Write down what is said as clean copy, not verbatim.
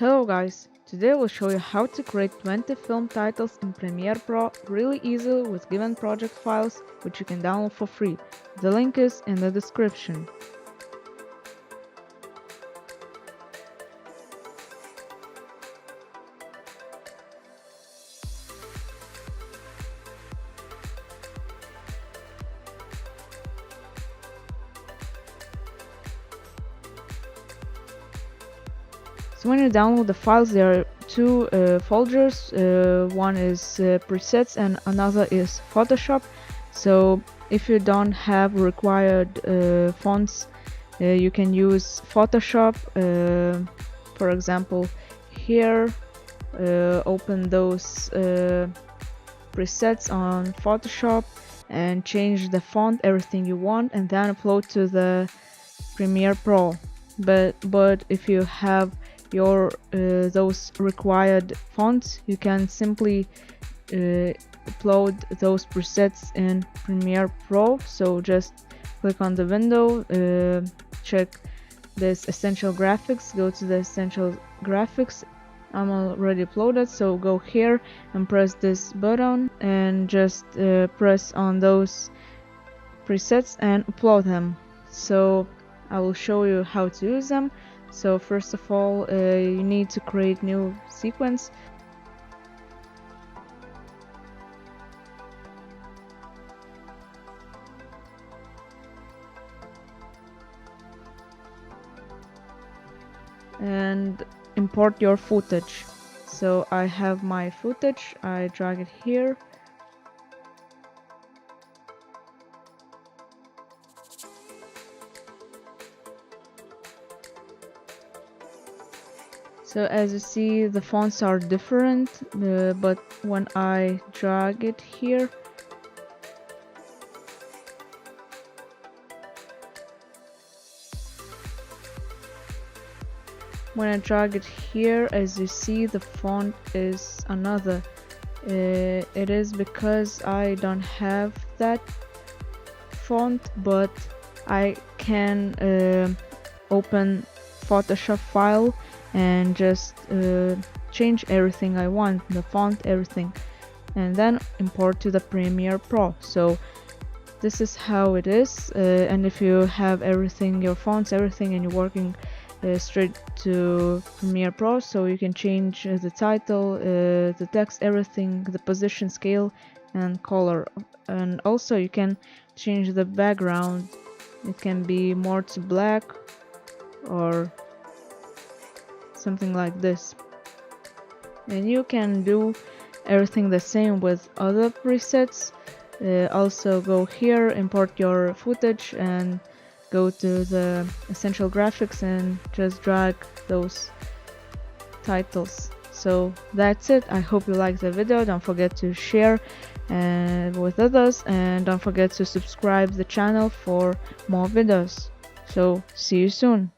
Hello guys, today we'll show you how to create 20 film titles in Premiere Pro really easily with given project files which you can download for free. The link is in the description. So when you download the files, there are two folders. One is presets and another is Photoshop. So if you don't have required fonts, you can use Photoshop. For example, here, open those presets on Photoshop and change the font, everything you want, and then upload to the Premiere Pro. But if you have your those required fonts, you can simply upload those presets in Premiere Pro. So just click on the window, check this essential graphics, go to the essential graphics. I'm already uploaded, so go here and press this button and just press on those presets and upload them. So I will show you how to use them. So first of all, you need to create new sequence. And import your footage. So I have my footage, I drag it here. So as you see, the fonts are different, but when I drag it here, as you see, the font is another. It is because I don't have that font, but I can open Photoshop file and just change everything I want, the font, everything, and then import to the Premiere Pro. So this is how it is, and if you have everything, your fonts, everything, and you're working straight to Premiere Pro, so you can change the title, the text, everything, the position, scale, and color. And also you can change the background. It can be more to black or something like this. And you can do everything the same with other presets. Also go here, import your footage, and go to the essential graphics and just drag those titles. So that's it. I hope you liked the video. Don't forget to share with others, and don't forget to subscribe the channel for more videos. So see you soon.